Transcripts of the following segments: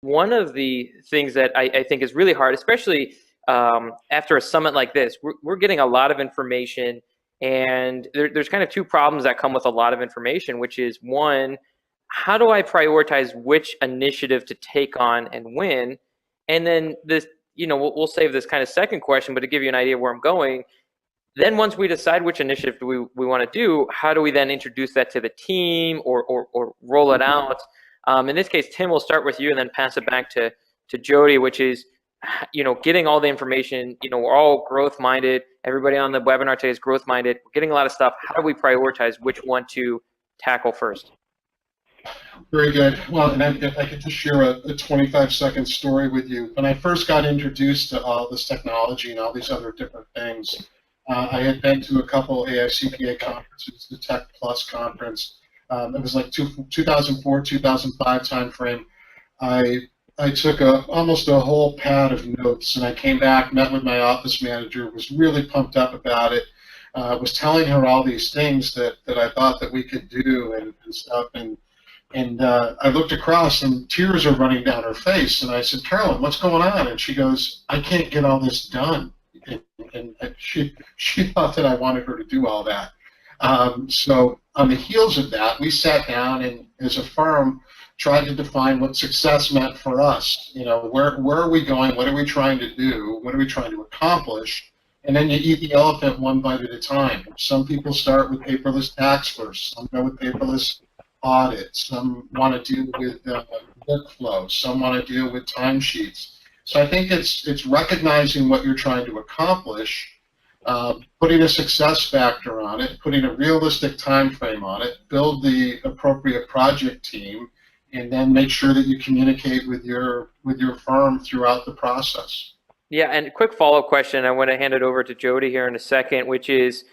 one of the things that I think is really hard, especially after a summit like this, we're getting a lot of information, and there's kind of two problems that come with a lot of information, which is one, how do I prioritize which initiative to take on and when? And then this, we'll save this kind of second question, but to give you an idea of where I'm going, then once we decide which initiative we want to do, how do we then introduce that to the team or roll it out? In this case, Tim, will start with you and then pass it back to Jody, which is, getting all the information. We're all growth minded. Everybody on the webinar today is growth minded. We're getting a lot of stuff. How do we prioritize which one to tackle first? Very good. Well, and if I could just share a 25-second story with you. When I first got introduced to all this technology and all these other different things, I had been to a couple AICPA conferences, the Tech Plus conference. It was like 2004, 2005 timeframe. I took almost a whole pad of notes, and I came back, met with my office manager, was really pumped up about it, was telling her all these things that I thought that we could do and stuff. And I looked across, and tears are running down her face. And I said, "Carolyn, what's going on?" And she goes, "I can't get all this done." And she thought that I wanted her to do all that. So on the heels of that, we sat down and, as a firm, tried to define what success meant for us. Where are we going? What are we trying to do? What are we trying to accomplish? And then you eat the elephant one bite at a time. Some people start with paperless tax first. Some go with paperless audit. Some want to deal with workflow. Some want to deal with timesheets. So I think it's recognizing what you're trying to accomplish, putting a success factor on it, putting a realistic time frame on it, build the appropriate project team, and then make sure that you communicate with your firm throughout the process. Yeah, and a quick follow-up question. I want to hand it over to Jody here in a second, which is,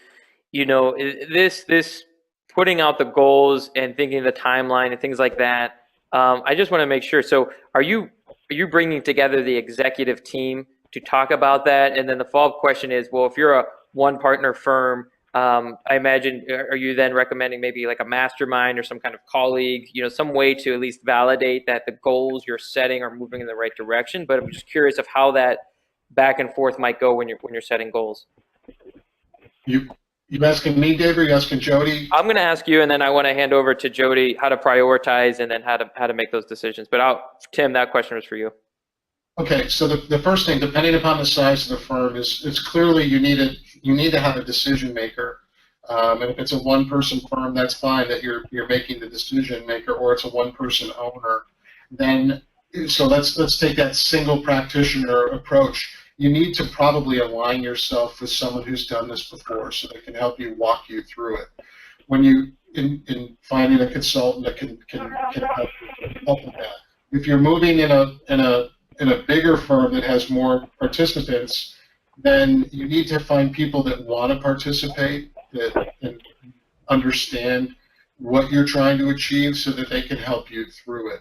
this putting out the goals and thinking of the timeline and things like that. I just want to make sure. So, are you bringing together the executive team to talk about that? And then the follow-up question is, well, if you're a one-partner firm, I imagine, are you then recommending maybe like a mastermind or some kind of colleague, some way to at least validate that the goals you're setting are moving in the right direction? But I'm just curious of how that back and forth might go when you're setting goals. You asking me, Dave, or you asking Jody? I'm going to ask you, and then I want to hand over to Jody how to prioritize and then how to make those decisions. But Tim, that question was for you. Okay, so the first thing, depending upon the size of the firm, is clearly you need to have a decision maker. And if it's a one-person firm, that's fine that you're making the decision maker, or it's a one-person owner. Then, so let's take that single practitioner approach. You need to probably align yourself with someone who's done this before, so they can help you walk you through it. When you in finding a consultant that can help with that. If you're moving in a bigger firm that has more participants, then you need to find people that want to participate, that understand what you're trying to achieve, so that they can help you through it.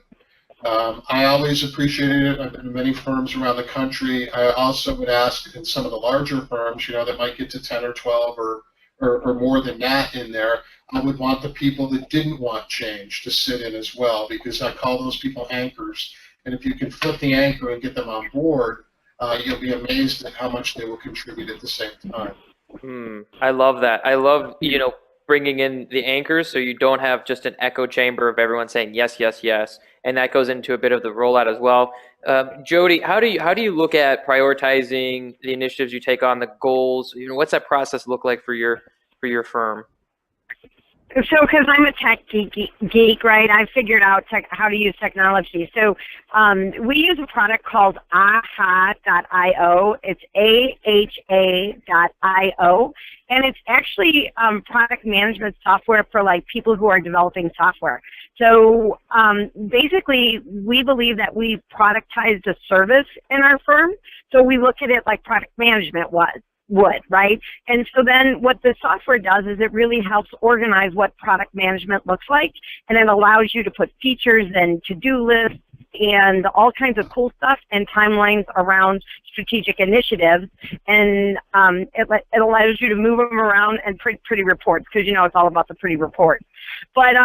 I always appreciated it. I've been in many firms around the country. I also would ask in some of the larger firms, that might get to 10 or 12 or more than that in there, I would want the people that didn't want change to sit in as well, because I call those people anchors. And if you can flip the anchor and get them on board, you'll be amazed at how much they will contribute at the same time. I love that. I love, bringing in the anchors, so you don't have just an echo chamber of everyone saying yes, yes, yes, and that goes into a bit of the rollout as well. Jody, how do you look at prioritizing the initiatives you take on, the goals? What's that process look like for your firm? So, because I'm a tech geek, right, I figured out how to use technology. So we use a product called AHA.io. It's AHA.io. And it's actually product management software for people who are developing software. So basically, we believe that we productize the service in our firm. So we look at it like product management would, right? And so then what the software does is it really helps organize what product management looks like, and it allows you to put features and to-do lists and all kinds of cool stuff and timelines around strategic initiatives, and it allows you to move them around and pretty reports, because it's all about the pretty report. But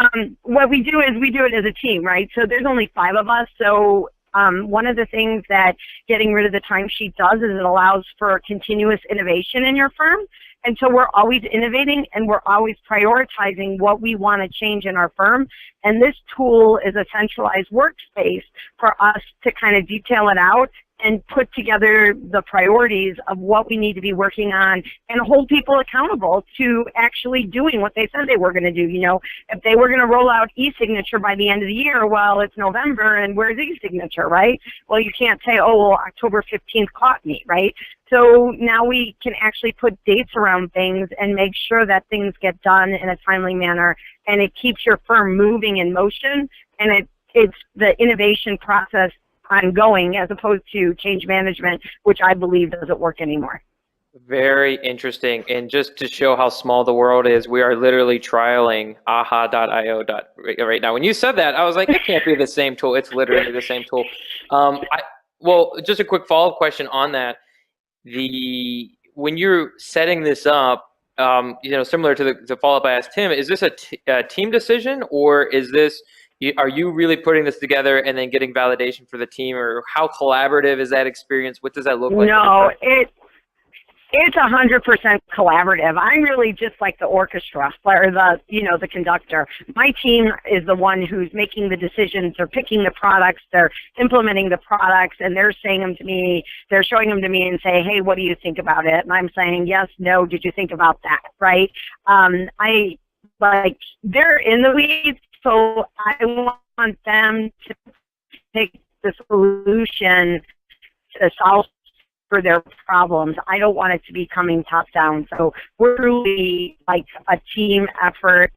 what we do is we do it as a team, right? So there's only 5 of us, so One of the things that getting rid of the timesheet does is it allows for continuous innovation in your firm. And so we're always innovating and we're always prioritizing what we want to change in our firm. And this tool is a centralized workspace for us to kind of detail it out and put together the priorities of what we need to be working on and hold people accountable to actually doing what they said they were going to do. You know, if they were going to roll out e-signature by the end of the year, well, it's November and where's e-signature, right? Well, you can't say, oh, well, October 15th caught me, right? So now we can actually put dates around things and make sure that things get done in a timely manner, and it keeps your firm moving in motion, and it's the innovation process ongoing as opposed to change management, which I believe doesn't work anymore. Very interesting. And just to show how small the world is, we are literally trialing aha.io right now. When you said that, I was like, it can't be the same tool. It's literally the same tool. Well, just a quick follow-up question on that. When you're setting this up, you know, similar to the follow-up I asked Tim, is this a team decision, or is this, are you really putting this together and then getting validation for the team, or how collaborative is that experience? What does that look like? No, it's 100% collaborative. I'm really just like the orchestra, or the conductor. My team is the one who's making the decisions. They're picking the products, they're implementing the products, and they're saying them to me. They're showing them to me and say, hey, what do you think about it? And I'm saying, yes, no, did you think about that, right? They're in the weeds, so I want them to pick the solution to solve for their problems. I don't want it to be coming top down. So we're really like a team effort.